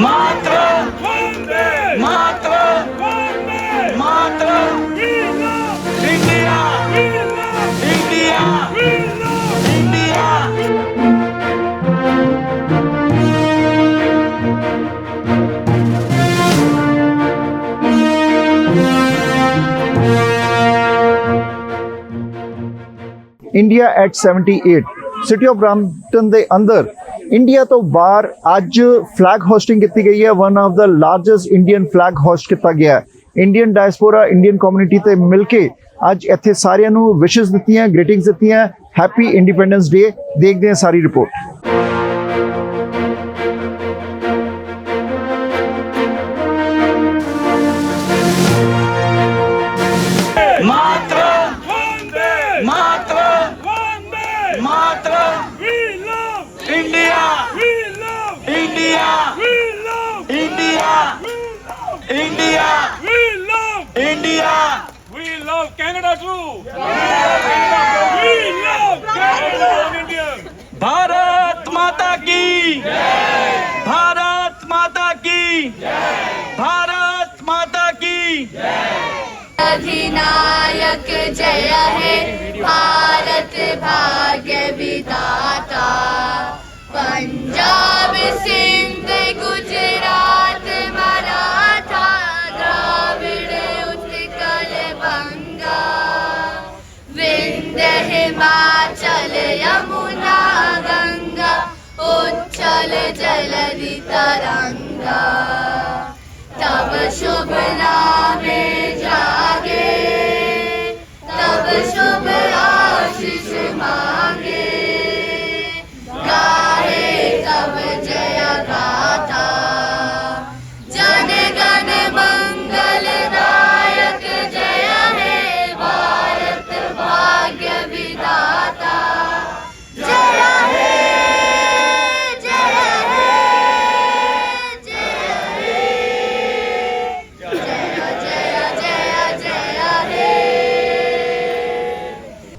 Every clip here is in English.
Matra, Matra, Matra, India, India, India. India at 78 city of Brampton ਦੇ ਅੰਦਰ India ਤੋਂ ਬਾਹਰ ਅੱਜ ਫਲੈਗ ਹੋਸਟਿੰਗ ਕੀਤੀ ਗਈ ਹੈ। One of the largest Indian flag host ਕੀਤਾ ਗਿਆ ਹੈ। ਇੰਡੀਅਨ ਡਾਇਸਪੋਰਾ ਇੰਡੀਅਨ ਕਮਿਊਨਿਟੀ ਤੇ ਮਿਲ ਕੇ ਅੱਜ ਇੱਥੇ ਸਾਰਿਆਂ ਨੂੰ ਵਿਸ਼ੇਸ ਦਿੱਤੀਆਂ, ਗ੍ਰੀਟਿੰਗਸ ਦਿੱਤੀਆਂ। ਹੈਪੀ ਇੰਡੀਪੈਂਡੈਂਸ ਡੇ। ਦੇਖਦੇ ਹਾਂ ਸਾਰੀ report. Matra, Matra, Matra, India, India, India, India, India. We love Canada too. We love Canada and Indians. Bharat Mata ki Jai, Bharat Mata ki Jai, Bharat Mata ki Jai. अधिनायक जय हे भारत भाग्य विधाता। पंजाब सिंध गुजरात मराठा द्राविड़ उत्कल बंगा। विंध्य हिमाचल यमुना गंगा उच्छल जलधि तरंगा। तब शुभ नामे जागे, तब शुभ आशीष मांगे। गाहे तब जय गाथा, जन गण मंगल दायक जय हे भारत भाग्य विधाता। जय हे, जय हे, जय हे।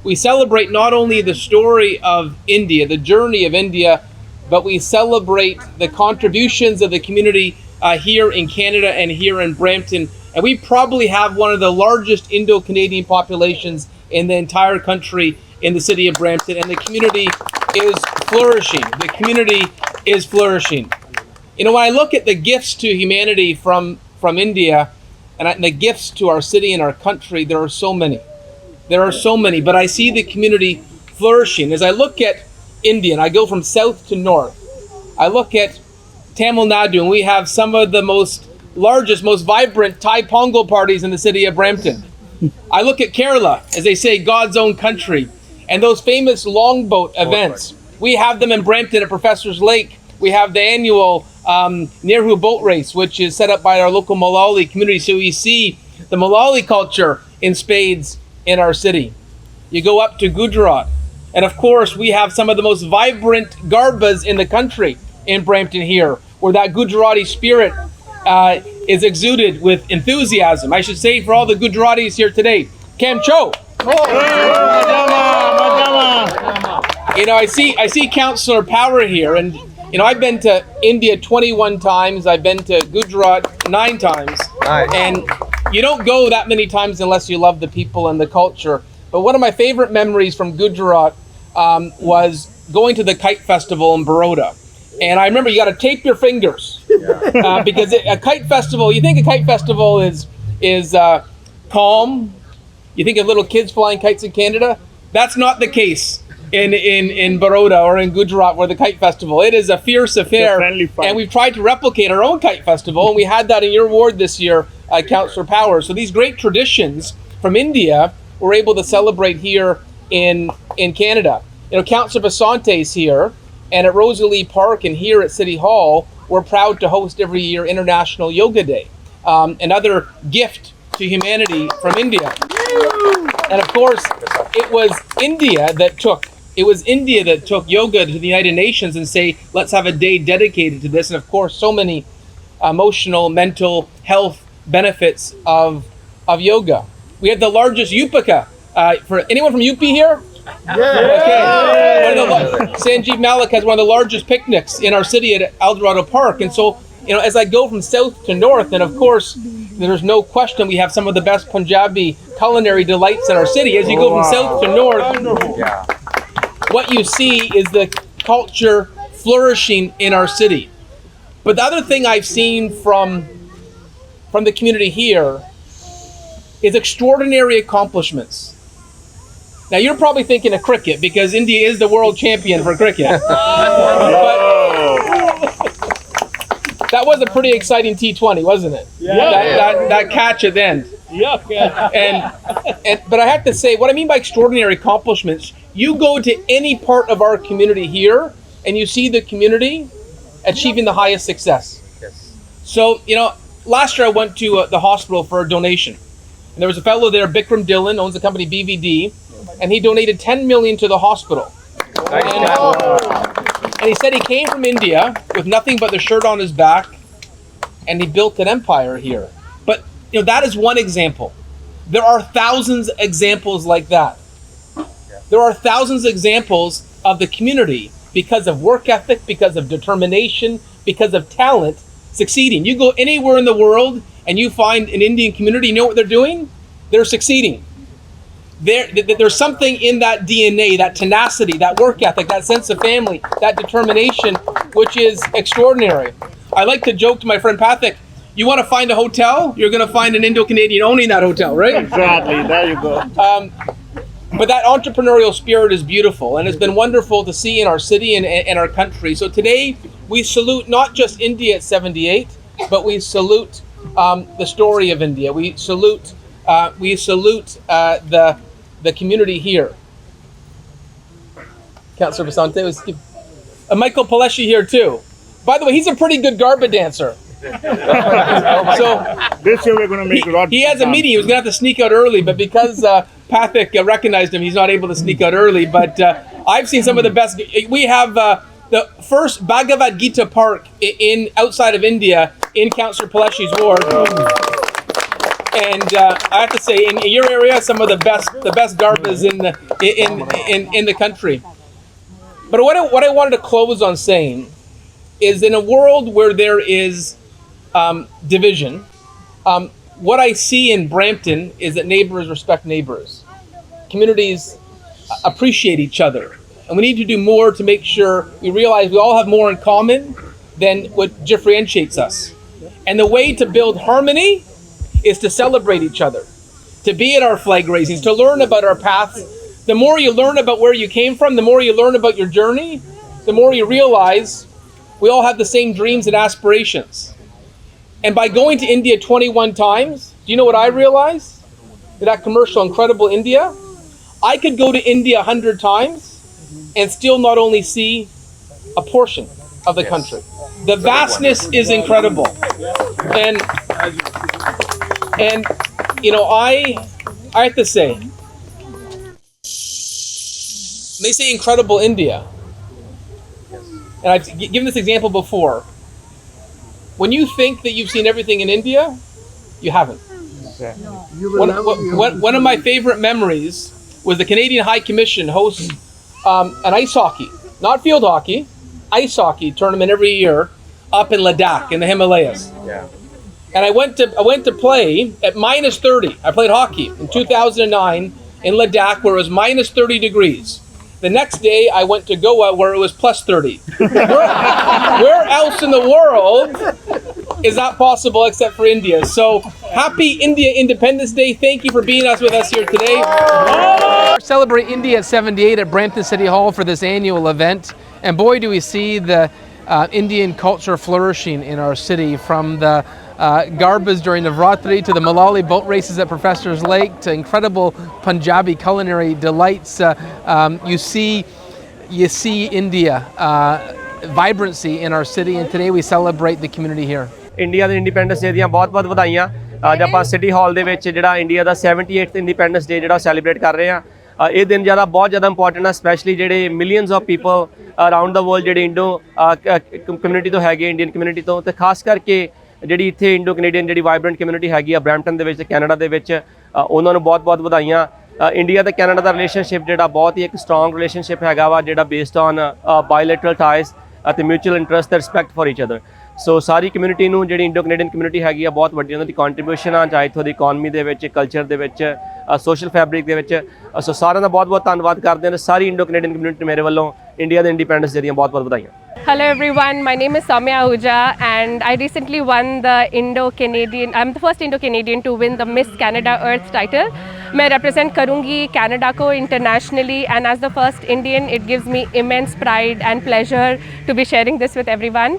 We celebrate not only the story of India, the journey of India, but we celebrate the contributions of the community here in Canada and here in Brampton. And we probably have one of the largest Indo-Canadian populations in the entire country in the city of Brampton. And the community is flourishing. The community is flourishing. You know, when I look at the gifts to humanity from India and the gifts to our city and our country, there are so many. There are so many, but I see the community flourishing. As I look at India, and I go from south to north, I look at Tamil Nadu, and we have some of the largest, most vibrant Thai Pongal parties in the city of Brampton. I look at Kerala, as they say, God's own country, and those famous longboat events. We have them in Brampton at Professor's Lake. We have the annual Nehru boat race, which is set up by our local Malayali community. So we see the Malayali culture in spades in our city. You go up to Gujarat, and of course we have some of the most vibrant garbas in the country in Brampton here, where that Gujarati spirit is exuded with enthusiasm. I should say for all the Gujaratis here today, Kam Cho. You know, I see Councillor Power here, and you know, I've been to India 21 times. I've been to Gujarat 9 times. Nice. And you don't go that many times unless you love the people and the culture. But one of my favorite memories from Gujarat was going to the kite festival in Baroda. And I remember you got to tape your fingers because a kite festival, you think a kite festival is calm. You think of little kids flying kites in Canada. That's not the case in Baroda or in Gujarat where the kite festival. It is a fierce affair. And we've tried to replicate our own kite festival. And we had that in your ward this year, Councillor Power. So these great traditions from India we're able to celebrate here in Canada. You know, Councillor Basante is here, and at Rosalie Park and here at City Hall, we're proud to host every year International Yoga Day, another gift to humanity from India. And of course, it was India that took yoga to the United Nations and say, let's have a day dedicated to this. And of course, so many emotional, mental health benefits of yoga. We have the largest Upaka. For anyone from UP here? Yeah. Okay. Sanjeev Malik has one of the largest picnics in our city at El Dorado Park. And so as I go from south to north, and of course, there's no question we have some of the best Punjabi culinary delights in our city. As you go from south to north, what you see is the culture flourishing in our city. But the other thing I've seen from the community here is extraordinary accomplishments. Now you're probably thinking of cricket because India is the world champion for cricket. But that was a pretty exciting T20, wasn't it? That catch at the end. But I have to say, what I mean by extraordinary accomplishments, you go to any part of our community here and you see the community achieving the highest success. So, last year I went to the hospital for a donation. And there was a fellow there, Bikram Dhillon, owns the company BVD, and he donated 10 million to the hospital. And he said he came from India with nothing but the shirt on his back, and he built an empire here. But that is one example. There are thousands of examples like that. There are thousands of examples of the community, because of work ethic, because of determination, because of talent, succeeding. You go anywhere in the world and you find an Indian community, you know what they're doing? They're succeeding. There's something in that DNA, that tenacity, that work ethic, that sense of family, that determination, which is extraordinary. I like to joke to my friend Pathik, you want to find a hotel, you're going to find an Indo-Canadian owning that hotel, right? Exactly, there you go. But that entrepreneurial spirit is beautiful, and it's been wonderful to see in our city and our country. So today, we salute not just India at 78, but we salute the story of India. We salute the community here. Councillor Basante was Michael Paleshi here too. By the way, he's a pretty good Garba dancer. So This year we're going to make a lot. he has a meeting. He was going to have to sneak out early, but because Pathik recognized him, he's not able to sneak out early. But I've seen some of the best. We have the first Bhagavad Gita park outside of India in Councillor Paleshi's ward. And I have to say, in your area, some of the best garbas in the country. But what I wanted to close on saying is, in a world where there is division, what I see in Brampton is that neighbors respect neighbors. Communities appreciate each other. And we need to do more to make sure we realize we all have more in common than what differentiates us. And the way to build harmony is to celebrate each other, to be at our flag raisings, to learn about our paths. The more you learn about where you came from, the more you learn about your journey, the more you realize we all have the same dreams and aspirations. And by going to India 21 times, do you know what I realized? That commercial, Incredible India, I could go to India 100 times and still not only see a portion of the country. The vastness is incredible. And I have to say, they say Incredible India. And I've given this example before. When you think that you've seen everything in India, you haven't. One of my favorite memories was the Canadian High Commission hosts an ice hockey, not field hockey, ice hockey tournament every year up in Ladakh in the Himalayas. Yeah. And I went to play at minus 30. I played hockey in 2009 in Ladakh where it was minus 30 degrees. The next day I went to Goa where it was plus 30. Where else in the world is that possible except for India? So happy India Independence Day. Thank you for being with us here today. Celebrate India at 78 at Brampton City Hall for this annual event. And boy, do we see the Indian culture flourishing in our city, from the garbas during Navratri to the Malali boat races at Professor's Lake to incredible Punjabi culinary delights. You see India vibrancy in our city, and today we celebrate the community here. India ਦੇ independence ਡੇ ਦੀਆਂ ਬਹੁਤ-ਬਹੁਤ ਵਧਾਈਆਂ। ਅੱਜ ਆਪਾਂ city ਹਾਲ ਦੇ ਵਿੱਚ ਜਿਹੜਾ India ਦਾ 78th independence ਡੇ ਜਿਹੜਾ ਸੈਲੀਬ੍ਰੇਟ ਕਰ ਰਹੇ ਆ। ਇਹ ਦਿਨ ਬਹੁਤ ਜ਼ਿਆਦਾ ਇੰਪੋਰਟੈਂਟ ਆ, ਸਪੈਸ਼ਲੀ ਜਿਹੜੇ millions of people around the world ਜਿਹੜੇ ਇੰਡੋ ਕਮਿਊਨਿਟੀ ਤੋਂ ਹੈਗੇ, ਇੰਡੀਅਨ ਕਮਿਊਨਿਟੀ ਤੋਂ, ਤੇ ਖਾਸ ਕਰਕੇ ਜਿਹੜੀ ਇੱਥੇ ਇੰਡੋ ਕੈਨੇਡੀਅਨ ਜਿਹੜੀ ਵਾਈਬ੍ਰੈਂਟ ਕਮਿਊਨਿਟੀ ਹੈਗੀ ਆ ਬਰੈਂਪਟਨ ਦੇ ਵਿੱਚ, ਕੈਨੇਡਾ ਦੇ ਵਿੱਚ, ਉਹਨਾਂ ਨੂੰ ਬਹੁਤ-ਬਹੁਤ ਵਧਾਈਆਂ। ਇੰਡੀਆ ਤੇ ਕੈਨੇਡਾ ਦਾ ਰਿਲੇਸ਼ਨਸ਼ਿਪ ਜਿਹੜਾ ਬਹੁਤ ਹੀ ਇੱਕ ਸਟਰੋਂਗ ਰਿਲੇਸ਼ਨਸ਼ਿਪ ਹੈਗਾ ਵਾ, ਜਿਹੜਾ ਬੇਸਡ ਔਨ ਬਾਇਲੈਟਰਲ ਟਾਈਜ਼ ਅਤੇ ਮਿਊਚੁਅਲ ਇੰਟਰਸਟ ਤੇ respect for each other. So sorry community ਨੂੰ ਜਿਹੜੀ ਇੰਡੋ ਕੈਨੇਡੀਅਨ ਕਮਿਊਨਿਟੀ ਹੈਗੀ ਆ ਬਹੁਤ ਵੱਡੀ ਉਹਨਾਂ ਦੀ ਕੰਟਰੀਬਿਊਸ਼ਨ ਆ, ਚਾਹੇ ਇੱਥੋਂ ਦੀ ਇਕਨੋਮੀ ਦੇ ਵਿੱਚ, ਕਲਚਰ ਦੇ ਵਿੱਚ, ਸੋਸ਼ਲ ਫੈਬਰਿਕ ਦੇ ਵਿੱਚ। ਸੋ ਸਾਰਿਆਂ ਦਾ ਬਹੁਤ ਬਹੁਤ ਧੰਨਵਾਦ ਕਰਦੇ ਹਾਂ। ਸਾਰੀ ਇੰਡੋ ਕੈਨੇਡੀਅਨ ਕਮਿਊਨਿਟੀ ਮੇਰੇ ਵੱਲੋਂ ਇੰਡੀਆ ਦੇ ਇੰਡੀਪੈਂਡੈਂਸ ਡੇ ਦੀਆਂ ਬਹੁਤ ਬਹੁਤ ਵਧਾਈਆਂ। Hello everyone, my name is Samya Ahuja and I recently won the I'm the first Indo-Canadian to win the Miss Canada Earth title. मैं represent करूँगी Canada को internationally and as the first Indian it gives me immense pride and pleasure to be sharing this with everyone.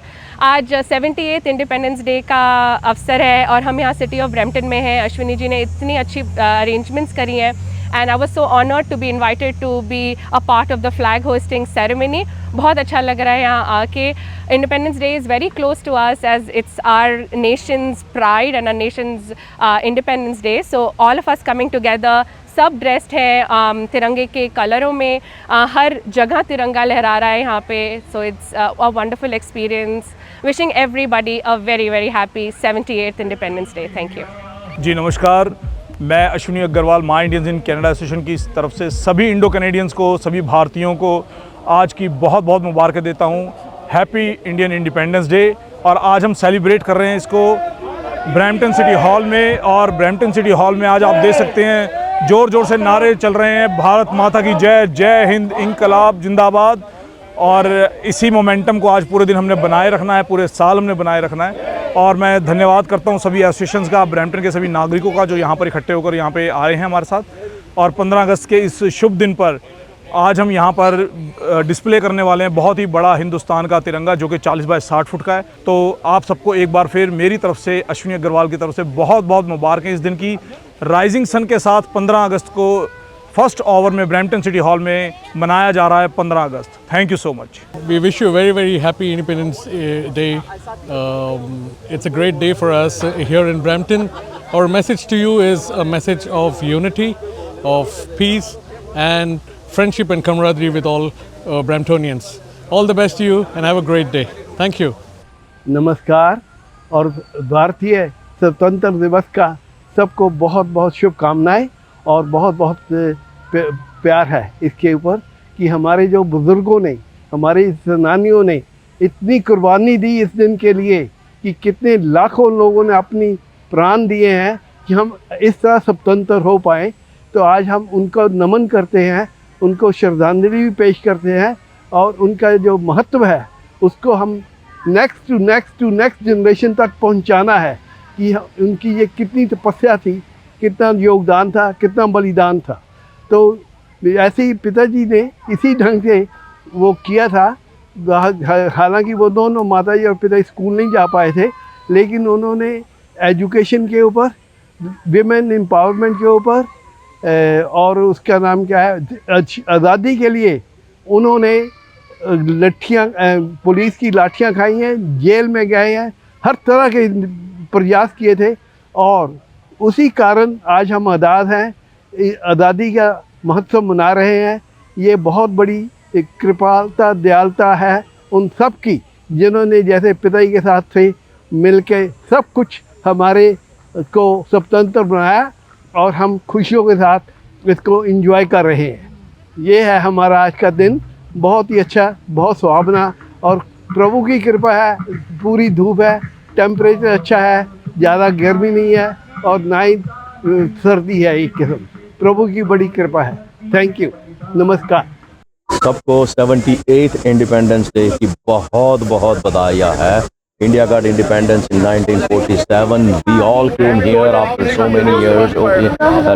आज 78th independence day का अवसर है और हम यहाँ सिटी ऑफ ब्रैम्पटन में हैं। अश्विनी जी ने इतनी अच्छी अरेंजमेंट्स करी हैं and I was so honored to be invited to be a part of the flag hosting ceremony. बहुत अच्छा लग रहा है यहाँ आके। Independence Day is very close to us as it's our nation's pride and our nation's Independence Day. So all of us coming together, सब dressed हैं तिरंगे के कलरों में, हर जगह तिरंगा लहरा रहा है यहाँ पे। So it's a wonderful experience. Wishing everybody a very very happy 78th independence day. Thank you ji. नमस्कार, मैं Ashwini Agarwal my Indians in Canada association की तरफ से सभी इंडो कैनेडियंस को, सभी भारतीयों को आज की बहुत बहुत मुबारक देता हूँ। Happy Indian independence day. और आज हम सेलिब्रेट कर रहे हैं इसको ब्रैम्पटन सिटी हॉल में। और ब्रैम्पटन सिटी हॉल में आज आप देख सकते हैं ज़ोर ज़ोर से नारे चल रहे हैं, भारत माता की जय, जय हिंद, इंकलाब जिंदाबाद। और इसी मोमेंटम को आज पूरे दिन हमने बनाए रखना है, पूरे साल हमने बनाए रखना है। और मैं धन्यवाद करता हूं सभी एसोसिएशंस का, ब्रैम्पटन के सभी नागरिकों का जो यहाँ पर इकट्ठे होकर यहाँ पे आए हैं हमारे साथ। और 15 अगस्त के इस शुभ दिन पर आज हम यहाँ पर डिस्प्ले करने वाले हैं बहुत ही बड़ा हिंदुस्तान का तिरंगा जो कि 40 बाय 60 फुट का है। तो आप सबको एक बार फिर मेरी तरफ से, अश्विनी अग्रवाल की तरफ से बहुत बहुत मुबारकें इस दिन की। राइजिंग सन के साथ 15 अगस्त को फर्स्ट ओवर में ब्रैम्पटन सिटी हॉल में मनाया जा रहा है 15 अगस्त। Thank you so much. We wish you a very, very happy Independence Day. It's a great day for us here in Brampton. Our message to you is a message of unity, of peace and friendship and camaraderie with all Bramptonians. All the best to you and have a great day. Thank you. नमस्कार और भारतीय स्वतंत्र दिवस का सबको बहुत बहुत शुभकामनाएं और बहुत बहुत प्यार है इसके ऊपर कि हमारे जो बुज़ुर्गों ने, हमारे सेनानियों ने इतनी कुर्बानी दी इस दिन के लिए कि कितने लाखों लोगों ने अपनी प्राण दिए हैं कि हम इस तरह स्वतंत्र हो पाएँ। तो आज हम उनको नमन करते हैं, उनको श्रद्धांजलि भी पेश करते हैं और उनका जो महत्व है उसको हम नेक्स्ट टू नेक्स्ट जनरेशन तक पहुंचाना है कि उनकी ये कितनी तपस्या थी, कितना योगदान था, कितना बलिदान था। तो ऐसे ही पिताजी ने इसी ढंग से वो किया था। हालांकि वो दोनों माताजी और पिता स्कूल नहीं जा पाए थे, लेकिन उन्होंने एजुकेशन के ऊपर, विमेन एम्पावरमेंट के ऊपर और उसका नाम क्या है, आज़ादी के लिए उन्होंने लठियाँ, पुलिस की लाठियाँ खाई हैं, जेल में गए हैं, हर तरह के प्रयास किए थे। और उसी कारण आज हम आज़ाद हैं, आज़ादी का महत्व मना रहे हैं। ये बहुत बड़ी एक कृपालता, दयालुता है उन सब की जिन्होंने जैसे पिताजी के साथ से मिल के सब कुछ हमारे को स्वतंत्र बनाया और हम खुशियों के साथ इसको एंजॉय कर रहे हैं। ये है हमारा आज का दिन, बहुत ही अच्छा, बहुत सुहावना और प्रभु की कृपा है। पूरी धूप है, टेम्परेचर अच्छा है, ज़्यादा गर्मी नहीं है और ना ही सर्दी है। एक किस्म प्रभु की बड़ी कृपा है। थैंक यू, नमस्कार। सबको 78th इंडिपेंडेंस डे की बहुत बहुत बधाइयाँ है। India got independence in 1947. We all came here after so many years.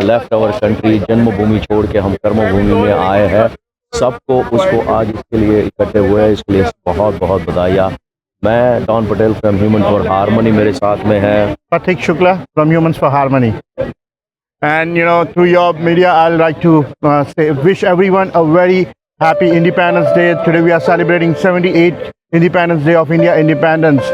Left our country, जन्मभूमि छोड़ के हम कर्मभूमि में आए हैं। सबको उसको आज इसके लिए इकट्ठे हुए हैं, इसके लिए बहुत बहुत बधाइयाँ। मैं Don Patel from Human for Harmony मेरे साथ में है। Pratik Shukla from Humans for Harmony. And you know, through your media, I'd like to wish everyone a very happy Independence Day. Today we are celebrating 78th Independence Day of India independence.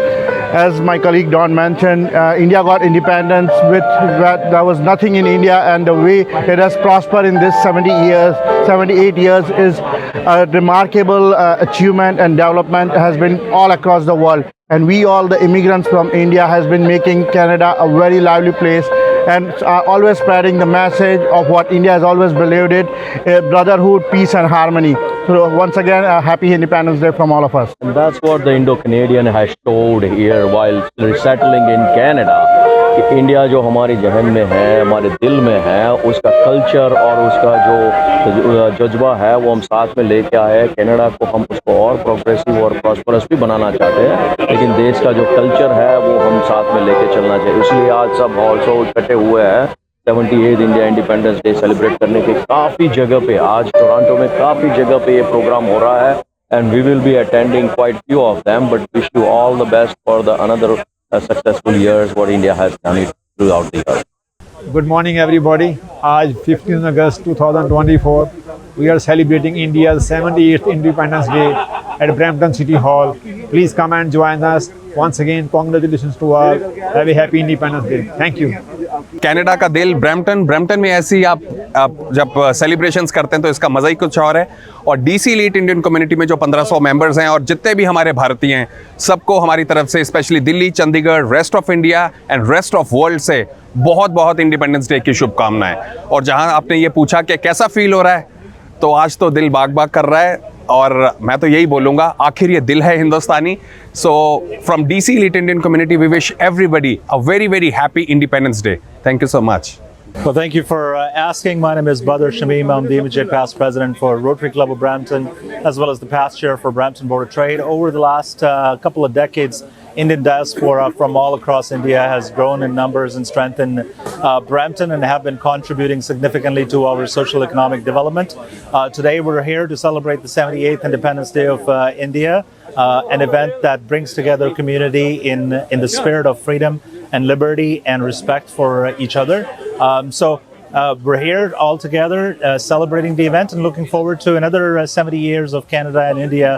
As my colleague Don mentioned, India got independence with there was nothing in India, and the way it has prospered in this 78 years is a remarkable achievement, and development has been all across the world. And we all, the immigrants from India, has been making Canada a very lively place and are always spreading the message of what India has always believed in, brotherhood, peace and harmony. So once again, a happy Independence Day from all of us. And that's what the Indo-Canadian has showed here while settling in Canada. कि India जो हमारी जहन में है, हमारे दिल में है, उसका कल्चर और उसका जो जज्बा है वो हम साथ में लेके आए हैं। कनाडा को हम उसको और प्रोग्रेसिव और प्रॉस्परस भी बनाना चाहते हैं, लेकिन देश का जो कल्चर है वो हम साथ में लेके चलना चाहिए। इसलिए आज सब ऑल्सो इकट्ठे हुए हैं 78 इंडिया इंडिपेंडेंस डे सेलिब्रेट करने के। काफ़ी जगह पे आज टोरंटो में काफ़ी जगह पे ये प्रोग्राम हो रहा है and we will be attending quite few of them, but wish you all the best for the another successful years what India has done it throughout the years. Good morning everybody. आज 15 August 2024 we are celebrating India's 78th Independence Day at Brampton City Hall. Please come and join us. Once again, congratulations to all. Have a happy Independence Day. Thank you. Canada का दिल Brampton में ऐसी आप जब celebrations करते हैं तो इसका मज़ा ही कुछ और है। और डीसी एलीट इंडियन कम्युनिटी में जो 1500 मेंबर्स हैं और जितने भी हमारे भारतीय हैं, सबको हमारी तरफ से specially Delhi, Chandigarh, rest of India and rest of world से बहुत बहुत इंडिपेंडेंस डे की शुभकामनाएं। और जहां आपने ये पूछा कि कैसा फील हो रहा है, तो आज तो दिल बाग बाग कर रहा है। और मैं तो यही बोलूँगा, आखिर ये दिल है Hindustani. So from DC elite Indian community we wish everybody a very very happy independence day. Thank you so much. Well, thank you for asking. My name is Badr Shamim. I'm the immediate past president for Rotary Club of Brampton, as well as the past chair for Brampton Board of Trade. Over the last couple of decades, Indian diaspora from all across India has grown in numbers and strength in Brampton and have been contributing significantly to our social economic development. Today we're here to celebrate the 78th Independence Day of India, an event that brings together community in the spirit of freedom and liberty and respect for each other. So we're here all together celebrating the event and looking forward to another 70 years of Canada and India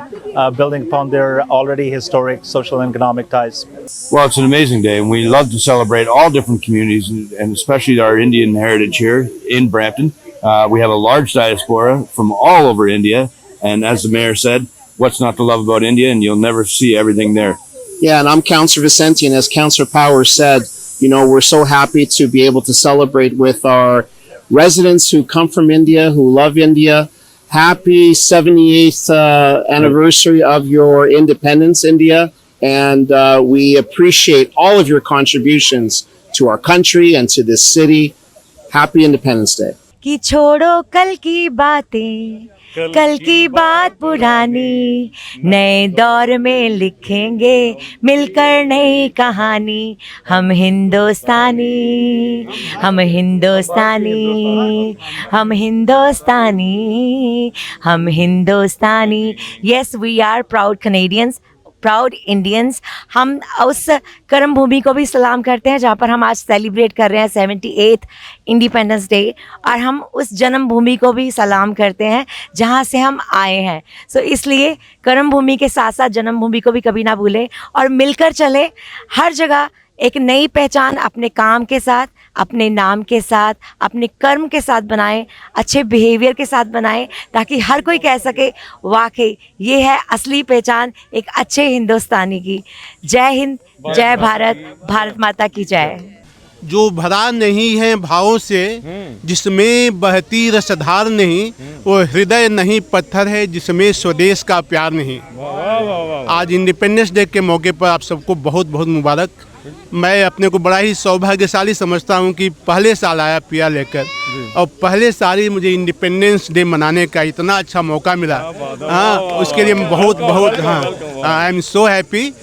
building upon their already historic social and economic ties. Well, it's an amazing day, and we love to celebrate all different communities, and especially our Indian heritage here in Brampton. We have a large diaspora from all over India, and as the mayor said, what's not to love about India, and you'll never see everything there. Yeah, and I'm Councillor Vicente, and as Councillor Powers said, you know, we're so happy to be able to celebrate with our residents who come from India, who love India. Happy 78th anniversary of your independence, India. And we appreciate all of your contributions to our country and to this city. Happy Independence Day. कि छोड़ो कल की बातें, कल की बात पुरानी, नए दौर में लिखेंगे मिलकर नई कहानी। हम हिंदुस्तानी, हम हिंदुस्तानी, हम हिंदुस्तानी, हम हिंदुस्तानी। Yes, we are proud Canadians, proud Indians. हम उस कर्म भूमि को भी सलाम करते हैं जहाँ पर हम आज सेलिब्रेट कर रहे हैं 78th इंडिपेंडेंस डे, और हम उस जन्म भूमि को भी सलाम करते हैं जहाँ से हम आए हैं। सो इसलिए कर्म भूमि के साथ साथ जन्म भूमि को भी कभी ना भूलें और मिलकर चले, हर जगह एक नई पहचान अपने काम के साथ, अपने नाम के साथ, अपने कर्म के साथ बनाएं, अच्छे बिहेवियर के साथ बनाएं, ताकि हर कोई कह सके वाकई ये है असली पहचान एक अच्छे हिंदुस्तानी की। जय हिंद, जय भारत, भारत माता की जय। जो भरा नहीं है भावों से, जिसमें बहती रसधार नहीं, वो हृदय नहीं पत्थर है जिसमें स्वदेश का प्यार नहीं। आज इंडिपेंडेंस डे के मौके पर आप सबको बहुत बहुत मुबारक। मैं अपने को बड़ा ही सौभाग्यशाली समझता हूं कि पहले साल आया पिया लेकर, और पहले साल ही मुझे इंडिपेंडेंस डे मनाने का इतना अच्छा मौका मिला। हाँ, उसके लिए मैं बहुत बहुत आई एम सो हैप्पी।